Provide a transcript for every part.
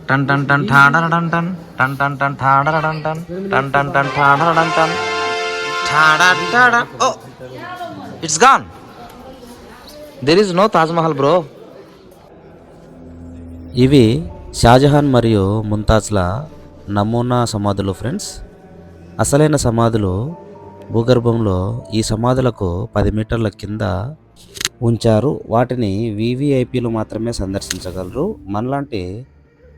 టన్ టన్ టన్ ఠాడర టన్ టన్ టన్ టన్ టన్ ఠాడర టన్ టన్ టన్ టన్ టన్ ఠాడర టన్ టన్ ఠాడా ఠాడా. Oh it's gone. There is no Taj Mahal bro. ఇవి షాజహాన్ మరియు ముంతాజ్ల నమూనా సమాధులు ఫ్రెండ్స్. అసలైన సమాధులు భూగర్భంలో ఈ సమాధులకు 10 మీటర్ల కింద ఉంచారు. వాటిని వివిఐపీలు మాత్రమే సందర్శించగలరు. మనలాంటి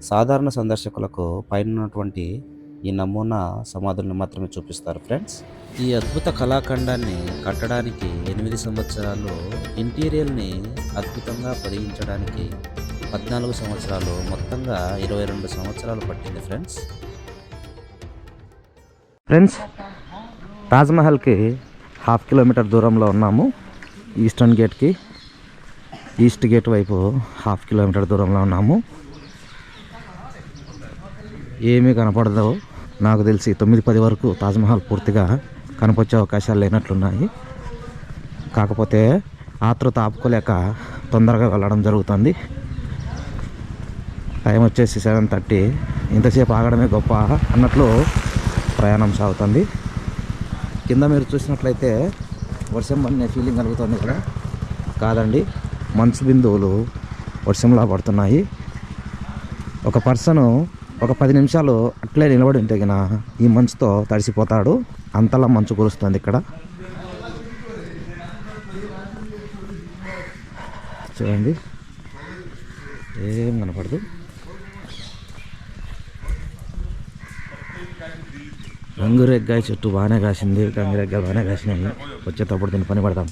సాధారణ సందర్శకులకు పైన ఉన్నటువంటి ఈ నమూనా సమాధులను మాత్రమే చూపిస్తారు ఫ్రెండ్స్. ఈ అద్భుత కళాఖండాన్ని కట్టడానికి 8 సంవత్సరాలు, ఇంటీరియర్ని అద్భుతంగా పొదిగించడానికి 14 సంవత్సరాలు, మొత్తంగా 22 సంవత్సరాలు పట్టింది ఫ్రెండ్స్. ఫ్రెండ్స్, తాజ్మహల్కి 1/2 కిలోమీటర్ దూరంలో ఉన్నాము. ఈస్టర్న్ గేట్కి, ఈస్ట్ గేట్ వైపు 1/2 కిలోమీటర్ దూరంలో ఉన్నాము. ఏమీ కనపడదు. నాకు తెలిసి 9-10 వరకు తాజ్మహల్ పూర్తిగా కనపొచ్చే అవకాశాలు లేనట్లున్నాయి. కాకపోతే ఆతృత ఆపుకోలేక తొందరగా వెళ్ళడం జరుగుతుంది. టైం వచ్చేసి 7:30. ఇంతసేపు ఆగడమే గొప్ప అన్నట్లు ప్రయాణం సాగుతుంది. కింద మీరు చూసినట్లయితే వర్షం పడిన ఫీలింగ్ కలుగుతుంది ఇక్కడ. కాదండి, మంచు బిందువులు వర్షంలా పడుతున్నాయి. ఒక పర్సను ఒక 10 నిమిషాలు అట్లే నిలబడి ఉంటే గిన ఈ మంచుతో తడిసిపోతాడు. అంతలా మంచు కురుస్తుంది ఇక్కడ. చూడండి, ఏం కనపడదు. గంగిరెగ్గాయ చెట్టు బాగానే కాసింది. గంగిరెగ్గాయ బాగానే కాసినాయి. వచ్చేటప్పుడు దీన్ని పని పడతాం.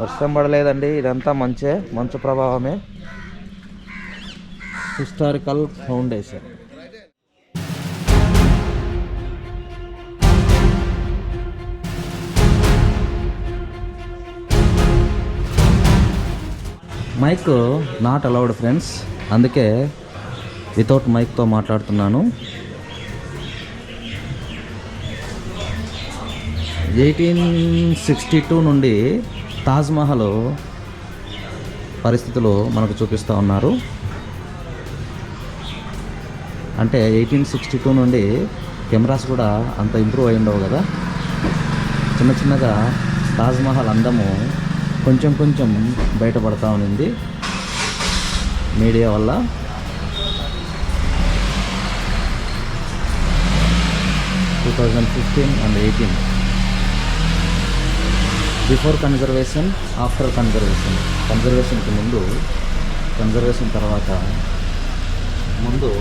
వర్షం పడలేదండి, ఇదంతా మంచు ప్రభావమే. Historical foundation. Mike not allowed friends, అందుకే వితౌట్ మైక్తో మాట్లాడుతున్నాను. 1862 నుండి తాజ్మహల్ పరిస్థితులు మనకు చూపిస్తూ ఉన్నారు. అంటే 1862 నుండి కెమెరాస్ కూడా అంత ఇంప్రూవ్ అయి ఉండవు కదా. చిన్న చిన్నగా తాజ్మహల్ అందము కొంచెం బయటపడతా ఉన్నింది మీడియా వల్ల. To 2015 and 18. Before conservation, after conservation. కన్జర్వేషన్కి ముందు, కన్జర్వేషన్ తర్వాత. ముందు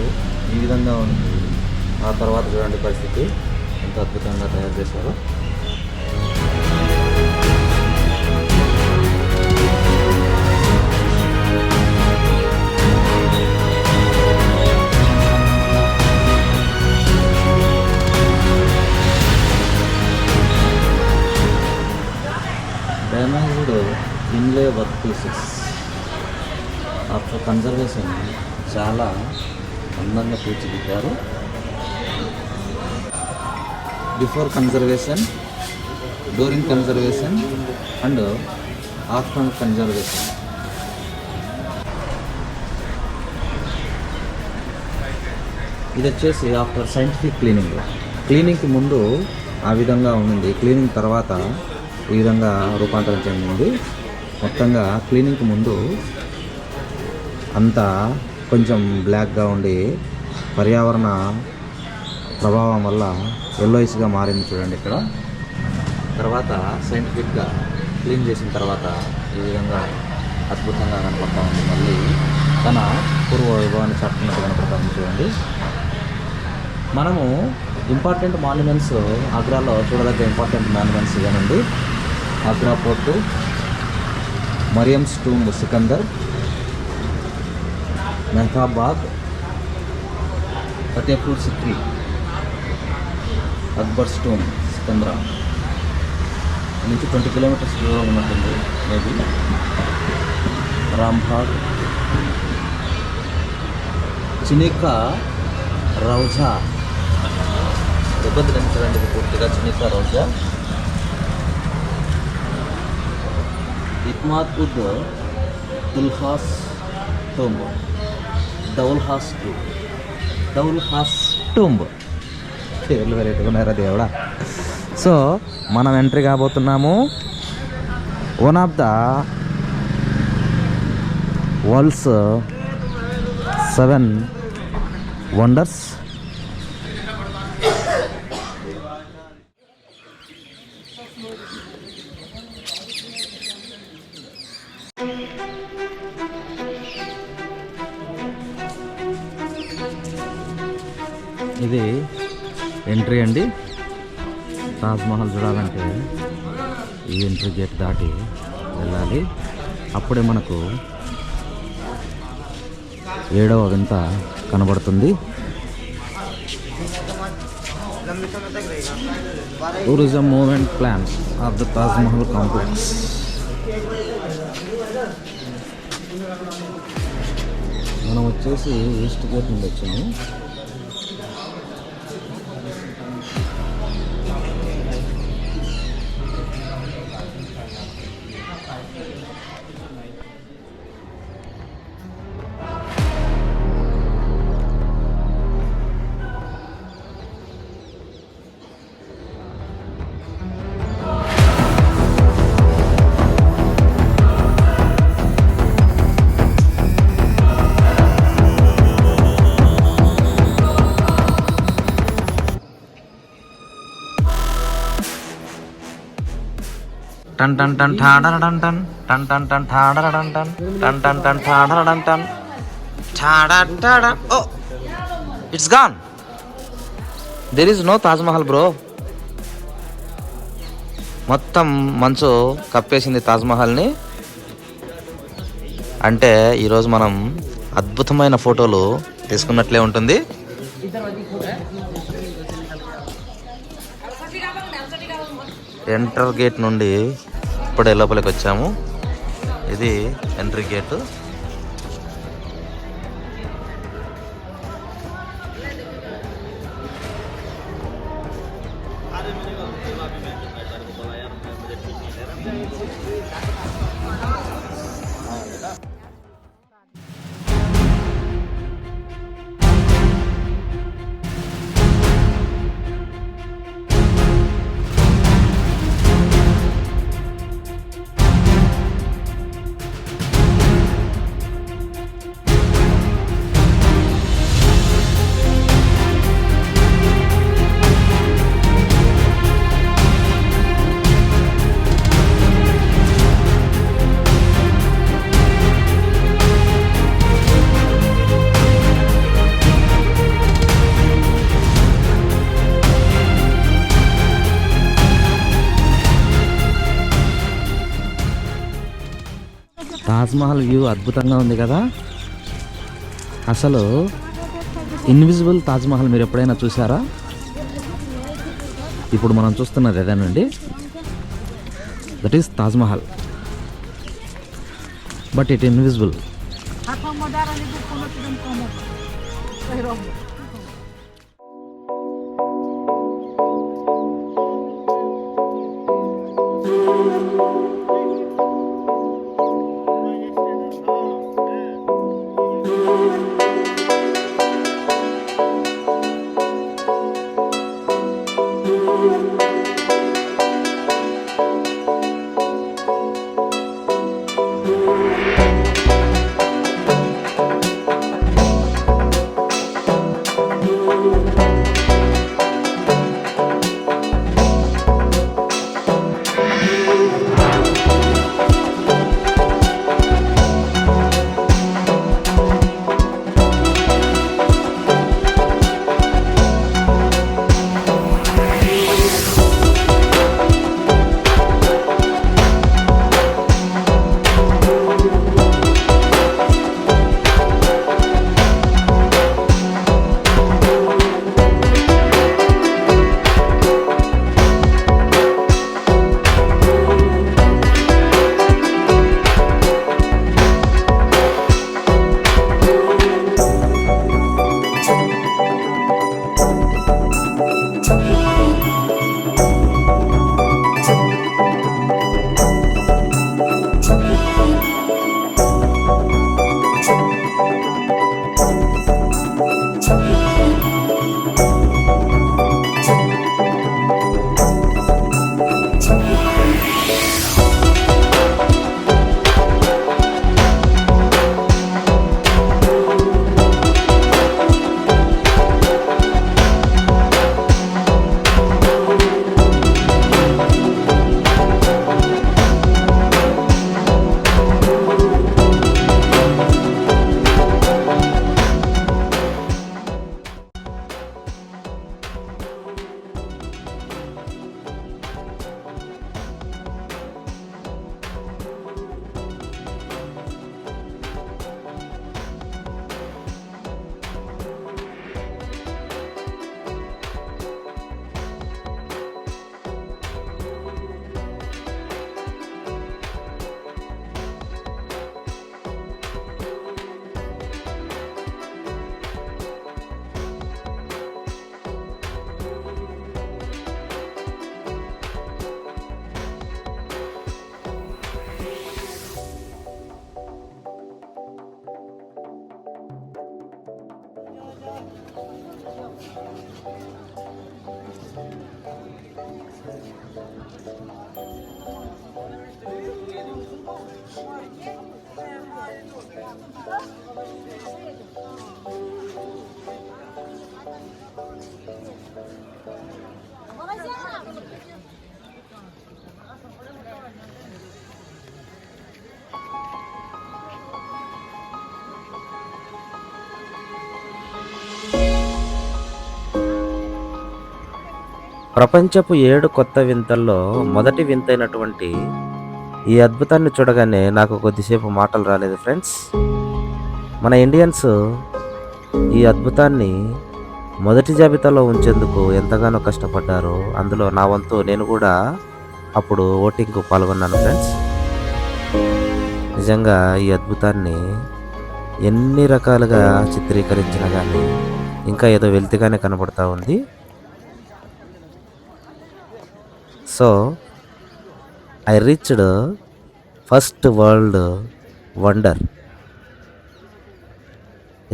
ఈ విధంగా ఉంది, ఆ తర్వాత చూడండి పరిస్థితి ఎంత అద్భుతంగా తయారు చేశారో. Damaged inlay work pieces. After conservation చాలా అందంగా తీర్చిదిద్దారు. Before conservation, during conservation and after conservation. ఇది వచ్చేసి ఆఫ్టర్ సైంటిఫిక్ క్లీనింగ్కి ముందు ఆ విధంగా ఉంది. క్లీనింగ్ తర్వాత ఈ విధంగా రూపాంతరం చెందింది. మొత్తంగా క్లీనింగ్కి ముందు అంతా కొంచెం బ్లాక్గా ఉండి పర్యావరణ ప్రభావం వల్ల ఎల్లోయిస్గా మారింది చూడండి ఇక్కడ. తర్వాత సైంటిఫిక్గా క్లీన్ చేసిన తర్వాత ఈ విధంగా అద్భుతంగా కనపడతా ఉంది. మళ్ళీ తన పూర్వ వైభవాన్ని చాటుకున్నట్టు కనపడతా ఉంది చూడండి. మనము ఇంపార్టెంట్ మాన్యుమెంట్స్ ఆగ్రాలో చూడదగ్గ ఇంపార్టెంట్ మాన్యుమెంట్స్ ఇవేనండి. Agra fort, Mariam's tomb Sikandar, Mehtabad, Fatehpur Sikri, Akbar tomb Sikandra నుంచి 20 కిలోమీటర్స్ దూరం ఉన్నట్టుంది మేబీ. రాంబాగ్, చినికా రౌజా. చూడండి పూర్తిగా Chini ka Rauza. Itmad ud Daulah's tomb, Daulah's tomb. పేర్లు వెరైటీగా ఉన్నారా దేవుడా. సో మనం ఎంట్రీ కాబోతున్నాము one of the world's 7 wonders. ఇది ఎంట్రీ అండి. తాజ్మహల్ చూడాలంటే ఈ ఎంట్రీ గేట్ దాటి వెళ్ళాలి. అప్పుడే మనకు 7వ వింత కనబడుతుంది. Tourism movement plans of the Taj Mahal complex. మనం వచ్చేసి ఈస్ట్ గేట్ నుండి వచ్చాము. టన్ టన్ టన్ ఠాడరడన్ టన్ టన్ టన్ టన్ ఠాడరడన్ టన్ టన్ టన్ టన్ ఠాడరడన్ టన్ ఠాడటడ. Oh it's gone. There is no Taj Mahal bro. మొత్తం మంచు కప్పేసింది తాజ్మహల్ని. అంటే ఈరోజు మనం అద్భుతమైన ఫోటోలు తీసుకున్నట్లే ఉంటుంది. ఎంటర్ గేట్ నుండి ఇప్పుడే లోపలికి వచ్చాము. ఇది ఎంట్రీ గేటు. తాజ్మహల్ వ్యూ అద్భుతంగా ఉంది కదా. అసలు ఇన్విజిబుల్ తాజ్మహల్ మీరు ఎప్పుడైనా చూసారా? ఇప్పుడు మనం చూస్తున్నది అదేనండి. That is Taj Mahal, but it invisible. ప్రపంచపు 7 కొత్త వింతల్లో మొదటి వింతైనటువంటి ఈ అద్భుతాన్ని చూడగానే నాకు కొద్దిసేపు మాటలు రాలేదు ఫ్రెండ్స్. మన ఇండియన్స్ ఈ అద్భుతాన్ని మొదటి జాబితాలో ఉంచేందుకు ఎంతగానో కష్టపడ్డారు. అందులో నా వంతు నేను కూడా అప్పుడు ఓటింగ్కు పాల్గొన్నాను ఫ్రెండ్స్. నిజంగా ఈ అద్భుతాన్ని ఎన్ని రకాలుగా చిత్రీకరించినా కానీ ఇంకా ఏదో వెలితిగానే కనబడతా ఉంది. So I reached first world wonder.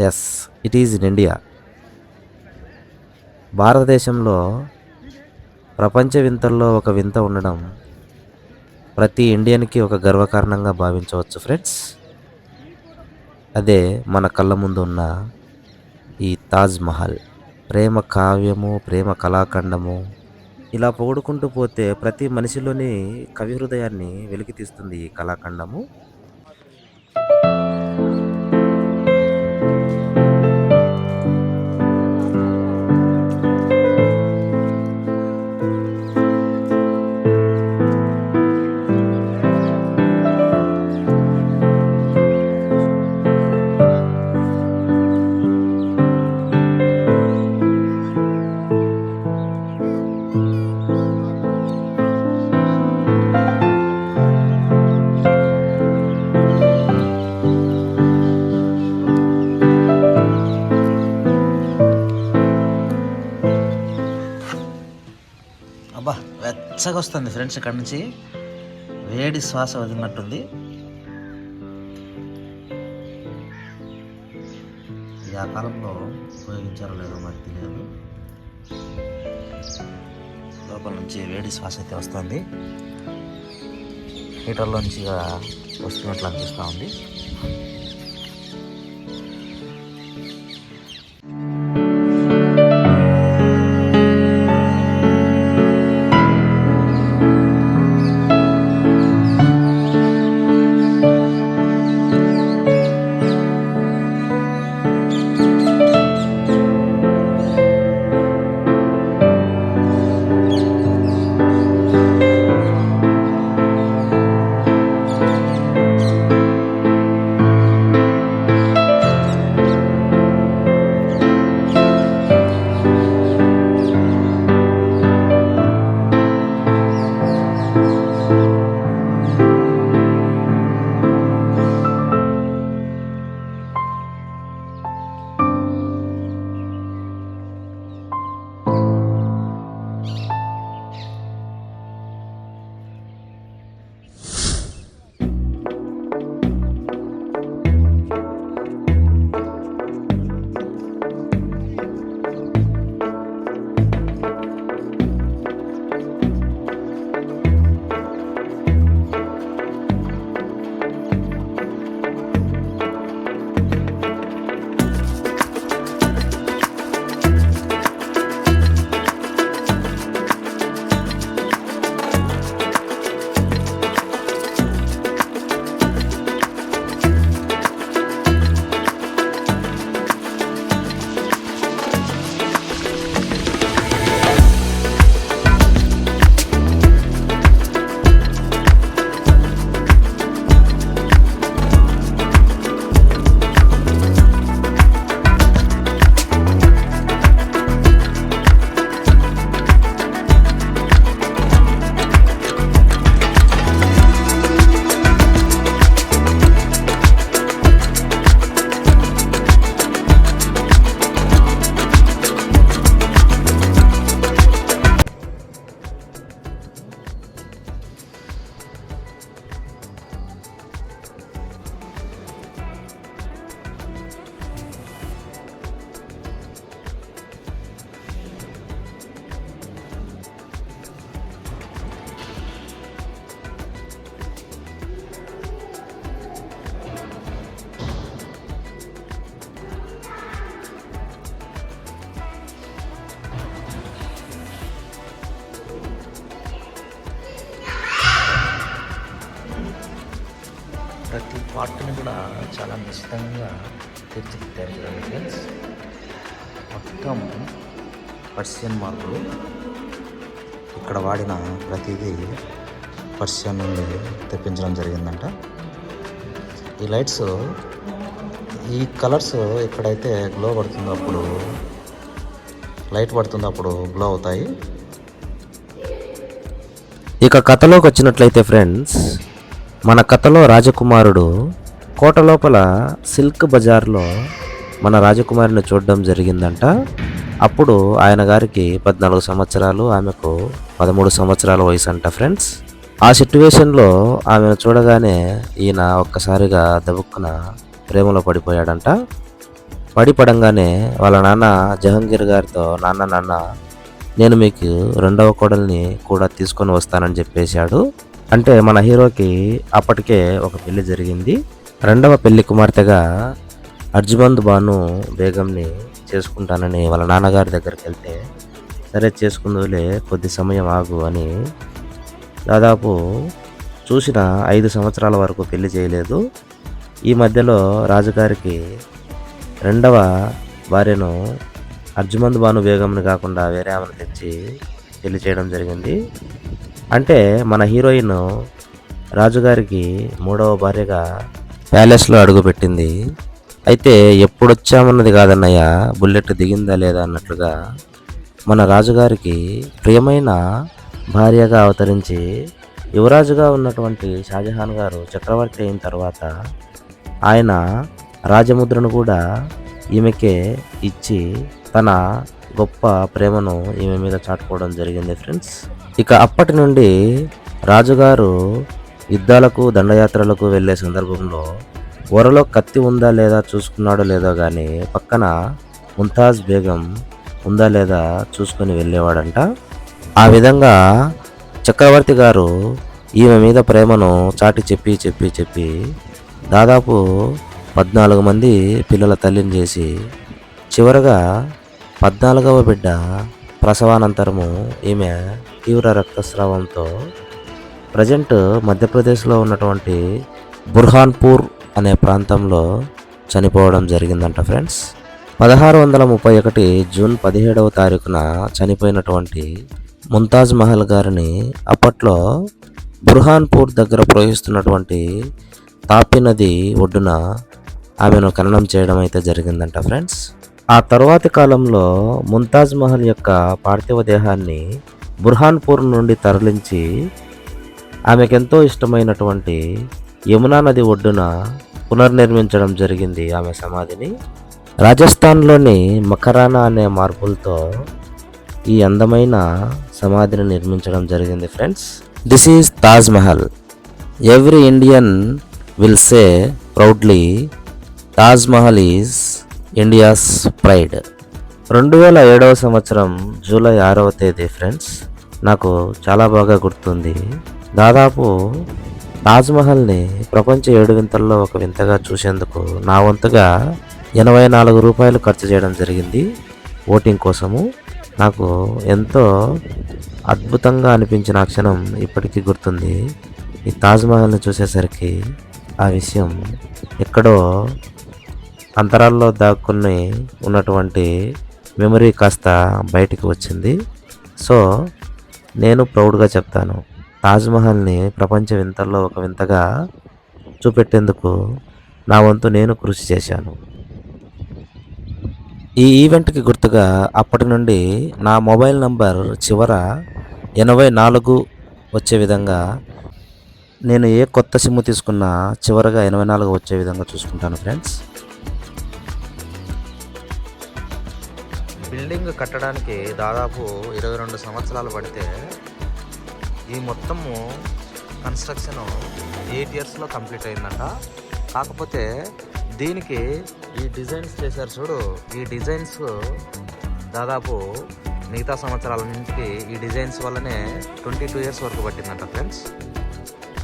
Yes, it is in India. భారతదేశంలో ప్రపంచ వింతల్లో ఒక వింత ఉండడం ప్రతి ఇండియన్కి ఒక గర్వకారణంగా భావించవచ్చు ఫ్రెండ్స్. అదే మన కళ్ళ ముందు ఉన్న ఈ తాజ్ మహల్. ప్రేమ కావ్యము, ప్రేమ కళాఖండము, ఇలా పొగుడుకుంటూ పోతే ప్రతి మనిషిలోని కవి హృదయాన్ని వెలికితీస్తుంది ఈ కళాఖండము. అబ్బా, వెచ్చగా వస్తుంది ఫ్రెండ్స్. ఇక్కడ నుంచి వేడి శ్వాస వదిలినట్టుంది. ఇది ఆ కాలంలో ఉపయోగించారో లేదో మరి తెలియదు. లోపల నుంచి వేడి శ్వాస అయితే వస్తుంది. హీటర్లోంచి వస్తున్నట్లు అనిపిస్తూ ఉంది. వాటిని కూడా చాలా నిశ్చితంగా తీర్చిదిద్దారు చూడండి ఫ్రెండ్స్. మొత్తం పర్షియన్ మార్పులు. ఇక్కడ వాడిన ప్రతిదీ పర్షియన్ నుండి తెప్పించడం జరిగిందంట. ఈ లైట్స్, ఈ కలర్స్ ఎక్కడైతే గ్లో పడుతుందో అప్పుడు, లైట్ పడుతుందో అప్పుడు గ్లో అవుతాయి. ఇక కథలోకి వచ్చినట్లయితే ఫ్రెండ్స్, మన కథలో రాజకుమారుడు కోట లోపల సిల్క్ బజార్లో మన రాజకుమారిని చూడడం జరిగిందంట. అప్పుడు ఆయన గారికి 14 సంవత్సరాలు, ఆమెకు 13 సంవత్సరాల వయసు అంట ఫ్రెండ్స్. ఆ సిట్యువేషన్లో ఆమెను చూడగానే ఈయన ఒక్కసారిగా దబుక్కున ప్రేమలో పడిపోయాడంట. పడంగానే వాళ్ళ నాన్న జహంగీర్ గారితో, నాన్న నేను మీకు రెండవ కోడల్ని కూడా తీసుకొని వస్తానని చెప్పేశాడు. అంటే మన హీరోకి అప్పటికే ఒక పెళ్లి జరిగింది. రెండవ పెళ్లి కుమార్తెగా అర్జుమంద్ బాను బేగంని చేసుకుంటానని వాళ్ళ నాన్నగారి దగ్గరికి వెళ్తే, సరే చేసుకుందులే, కొద్ది సమయం ఆగు అని దాదాపు చూసిన 5 సంవత్సరాల వరకు పెళ్లి చేయలేదు. ఈ మధ్యలో రాజుగారికి రెండవ భార్యను అర్జుమంద్ బాను బేగంని కాకుండా వేరే ఆమెను తెచ్చి పెళ్లి చేయడం జరిగింది. అంటే మన హీరోయిన్ రాజుగారికి 3వ భార్యగా ప్యాలెస్లో అడుగుపెట్టింది. అయితే ఎప్పుడొచ్చామన్నది కాదన్నయ్య, బుల్లెట్ దిగిందా లేదా అన్నట్లుగా మన రాజుగారికి ప్రియమైన భార్యగా అవతరించి యువరాజుగా ఉన్నటువంటి షాజహాన్ గారు చక్రవర్తి అయిన తర్వాత ఆయన రాజముద్రను కూడా ఈమెకే ఇచ్చి తన గొప్ప ప్రేమను ఈమె మీద చాటుకోవడం జరిగింది ఫ్రెండ్స్. ఇక అప్పటి నుండి రాజుగారు యుద్ధాలకు దండయాత్రలకు వెళ్ళే సందర్భంలో వరలో కత్తి ఉందా లేదా చూసుకున్నాడో లేదో కానీ పక్కన ముంతాజ్ బేగం ఉందా లేదా చూసుకొని వెళ్ళేవాడంట. ఆ విధంగా చక్రవర్తి గారు ఈమె మీద ప్రేమను చాటి చెప్పి దాదాపు 14 మంది పిల్లల తల్లిని చేసి చివరగా 14వ బిడ్డ ప్రసవానంతరము ఈమె తీవ్ర రక్తస్రావంతో ప్రజెంట్ మధ్యప్రదేశ్లో ఉన్నటువంటి బుర్హాన్పూర్ అనే ప్రాంతంలో చనిపోవడం జరిగిందంట ఫ్రెండ్స్. 1631 జూన్ 17వ తారీఖున చనిపోయినటువంటి ముంతాజ్ మహల్ గారిని అప్పట్లో బుర్హాన్పూర్ దగ్గర ప్రవహిస్తున్నటువంటి తాపి నది ఒడ్డున ఆమెను ఖననం చేయడం అయితే జరిగిందంట ఫ్రెండ్స్. ఆ తరువాతి కాలంలో ముంతాజ్ మహల్ యొక్క పార్థివ దేహాన్ని బుర్హాన్పూర్ నుండి తరలించి ఆమెకెంతో ఇష్టమైనటువంటి యమునా నది ఒడ్డున పునర్నిర్మించడం జరిగింది ఆమె సమాధిని. రాజస్థాన్లోని మకరానా అనే మార్పులతో ఈ అందమైన సమాధిని నిర్మించడం జరిగింది friends. This is Taj Mahal. Every Indian will say proudly, Taj Mahal is India's pride. 2007వ సంవత్సరం జూలై 6వ తేదీ ఫ్రెండ్స్, నాకు చాలా బాగా గుర్తుంది. దాదాపు తాజ్మహల్ని ప్రపంచ 7 వింతల్లో ఒక వింతగా చూసేందుకు నా వంతుగా 84 రూపాయలు ఖర్చు చేయడం జరిగింది ఓటింగ్ కోసము. నాకు ఎంతో అద్భుతంగా అనిపించిన ఆ క్షణం ఇప్పటికీ గుర్తుంది. ఈ తాజ్మహల్ని చూసేసరికి ఆ విషయం ఎక్కడో అంతరాల్లో దాక్కుని ఉన్నటువంటి మెమరీ కాస్త బయటికి వచ్చింది. సో నేను ప్రౌడ్గా చెప్తాను, తాజ్మహల్ని ప్రపంచ వింతల్లో ఒక వింతగా చూపెట్టేందుకు నా వంతు నేను కృషి చేశాను. ఈ ఈవెంట్కి గుర్తుగా అప్పటి నుండి నా మొబైల్ నంబర్ చివర 84 వచ్చే విధంగా, నేను ఏ కొత్త సిమ్ తీసుకున్నా చివరగా 84 వచ్చే విధంగా చూసుకుంటాను ఫ్రెండ్స్. బిల్డింగ్ కట్టడానికి దాదాపు 22 సంవత్సరాలు పడితే ఈ మొత్తము కన్స్ట్రక్షన్ 8 ఇయర్స్లో కంప్లీట్ అయిందంట. కాకపోతే దీనికి ఈ డిజైన్స్ చేశారు చూడు, ఈ డిజైన్స్ దాదాపు మిగతా సంవత్సరాల నుంచి ఈ డిజైన్స్ వల్లనే 22 ఇయర్స్ వరకు పట్టిందంట ఫ్రెండ్స్.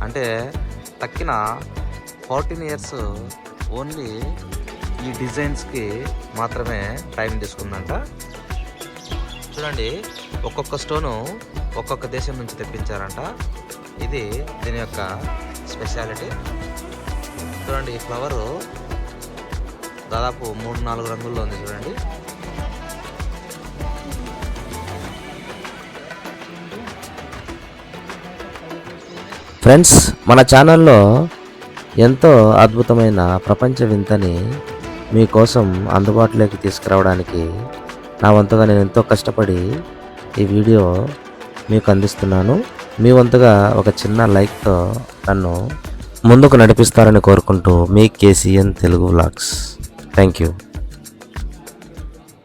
అంటే తక్కిన 14 ఇయర్స్ ఓన్లీ ఈ డిజైన్స్కి మాత్రమే టైం తీసుకుందంట. చూడండి, ఒక్కొక్క స్టోను ఒక్కొక్క దేశం నుంచి తెప్పించారంట. ఇది దీని యొక్క స్పెషాలిటీ. చూడండి, ఈ ఫ్లవరు దాదాపు 3-4 రంగుల్లో ఉంది చూడండి. ఫ్రెండ్స్, మన ఛానల్లో ఎంతో అద్భుతమైన ప్రపంచ వింతని మీకోసం అందుబాటులోకి తీసుకురావడానికి నా వంతుగా నేను ఎంతో కష్టపడి ఈ వీడియో మీకు అందిస్తున్నాను. మీ వంతుగా ఒక చిన్న లైక్తో నన్ను ముందుకు నడిపిస్తారని కోరుకుంటూ మీ KCN Telugu vlogs. Thank you.